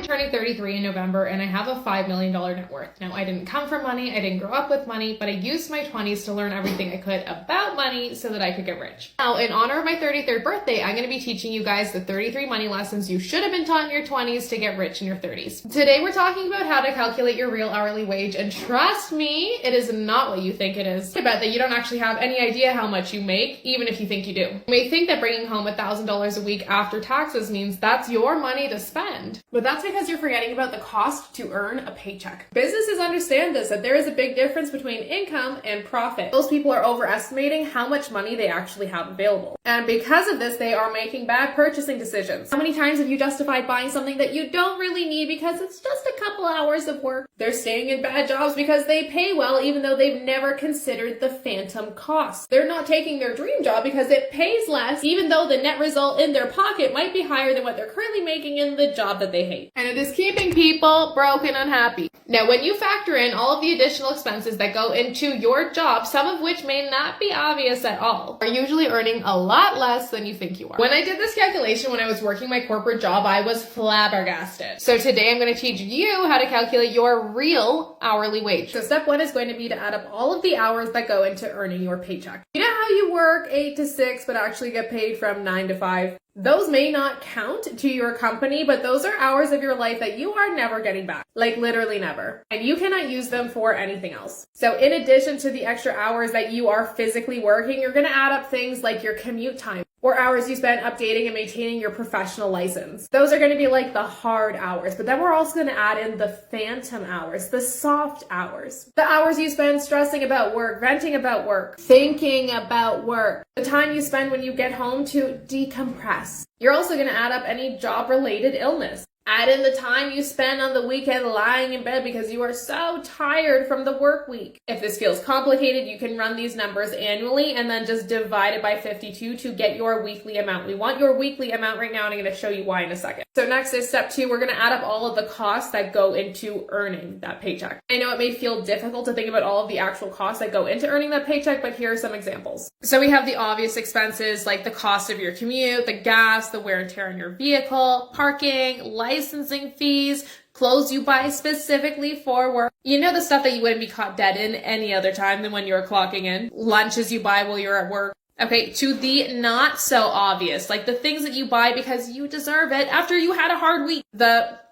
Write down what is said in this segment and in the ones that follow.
turning 33 in November and I have a $5 million net worth. Now, I didn't come from money, I didn't grow up with money, but I used my 20s to learn everything I could about money so that I could get rich. Now, in honor of my 33rd birthday, I'm going to be teaching you guys the 33 money lessons you should have been taught in your 20s to get rich in your 30s. Today, we're talking about how to calculate your real hourly wage, and trust me, it is not what you think it is. I bet that you don't actually have any idea how much you make, even if you think you do. You may think that bringing home $1,000 a week after taxes means that's your money to spend. But that's because you're forgetting about the cost to earn a paycheck. Businesses understand this, that there is a big difference between income and profit. Those people are overestimating how much money they actually have available. And because of this, they are making bad purchasing decisions. How many times have you justified buying something that you don't really need because it's just a couple hours of work? They're staying in bad jobs because they pay well, even though they've never considered the phantom cost. They're not taking their dream job because it pays less, even though the net result in their pocket might be higher than what they're currently making in the job that they hate. And it is keeping people broke and unhappy. Now, when you factor in all of the additional expenses that go into your job, some of which may not be obvious at all, are usually earning a lot less than you think you are. When I did this calculation when I was working my corporate job, I was flabbergasted. So today I'm going to teach you how to calculate your real hourly wage. So step one is going to be to add up all of the hours that go into earning your paycheck. You know how you work 8 to 6 but actually get paid from 9 to 5? Those may not count to your company, but those are hours of your life that you are never getting back. Like literally never. And you cannot use them for anything else. So in addition to the extra hours that you are physically working, you're going to add up things like your commute time, or hours you spend updating and maintaining your professional license. Those are going to be like the hard hours, but then we're also going to add in the phantom hours, the soft hours, the hours you spend stressing about work, venting about work, thinking about work, the time you spend when you get home to decompress. You're also going to add up any job-related illness. Add in the time you spend on the weekend lying in bed because you are so tired from the work week. If this feels complicated, you can run these numbers annually and then just divide it by 52 to get your weekly amount. We want your weekly amount right now, and I'm going to show you why in a second. So next is step 2. We're going to add up all of the costs that go into earning that paycheck. I know it may feel difficult to think about all of the actual costs that go into earning that paycheck, but here are some examples. So we have the obvious expenses like the cost of your commute, the gas, the wear and tear on your vehicle, parking, licensing fees, clothes you buy specifically for work. You know, the stuff that you wouldn't be caught dead in any other time than when you're clocking in. Lunches you buy while you're at work. Okay, to the not so obvious, like the things that you buy because you deserve it after you had a hard week.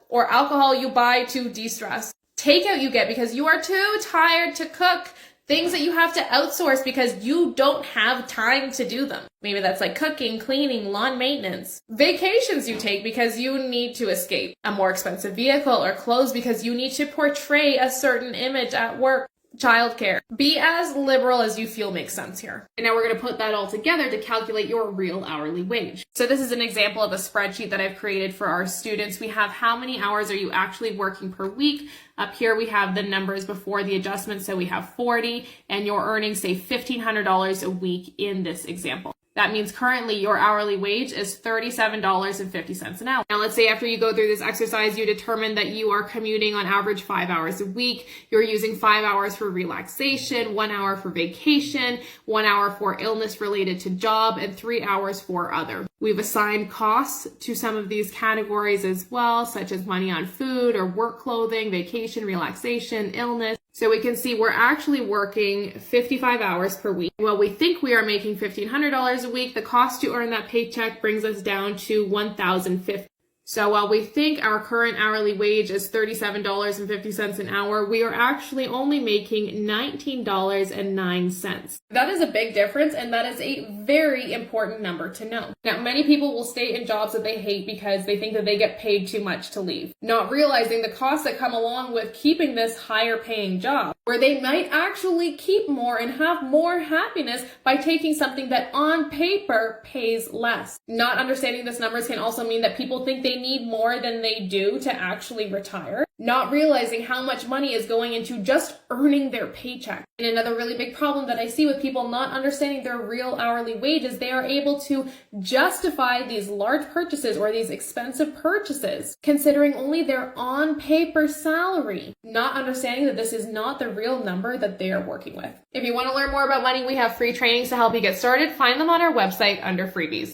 Or alcohol you buy to de-stress. Takeout you get because you are too tired to cook. Things that you have to outsource because you don't have time to do them. Maybe that's like cooking, cleaning, lawn maintenance. Vacations you take because you need to escape. A more expensive vehicle or clothes because you need to portray a certain image at work. Childcare. Be as liberal as you feel makes sense here. And now we're going to put that all together to calculate your real hourly wage. So this is an example of a spreadsheet that I've created for our students. We have how many hours are you actually working per week. Up here we have the numbers before the adjustments. So we have 40 and you're earning say $1,500 a week in this example. That means currently your hourly wage is $37.50 an hour. Now let's say after you go through this exercise, you determine that you are commuting on average 5 hours a week. You're using 5 hours for relaxation, 1 hour for vacation, 1 hour for illness related to job, and 3 hours for other. We've assigned costs to some of these categories as well, such as money on food or work clothing, vacation, relaxation, illness. So we can see we're actually working 55 hours per week. While we think we are making $1,500 a week, the cost to earn that paycheck brings us down to $1,050. So while we think our current hourly wage is $37.50 an hour, we are actually only making $19.09. That is a big difference, and that is a very important number to know. Now, many people will stay in jobs that they hate because they think that they get paid too much to leave, not realizing the costs that come along with keeping this higher paying job, where they might actually keep more and have more happiness by taking something that on paper pays less. Not understanding these numbers can also mean that people think they need more than they do to actually retire, not realizing how much money is going into just earning their paycheck. And another really big problem that I see with people not understanding their real hourly wages, they are able to justify these large purchases or these expensive purchases considering only their on paper salary, not understanding that this is not the real number that they are working with. If you want to learn more about money, we have free trainings to help you get started. Find them on our website under freebies.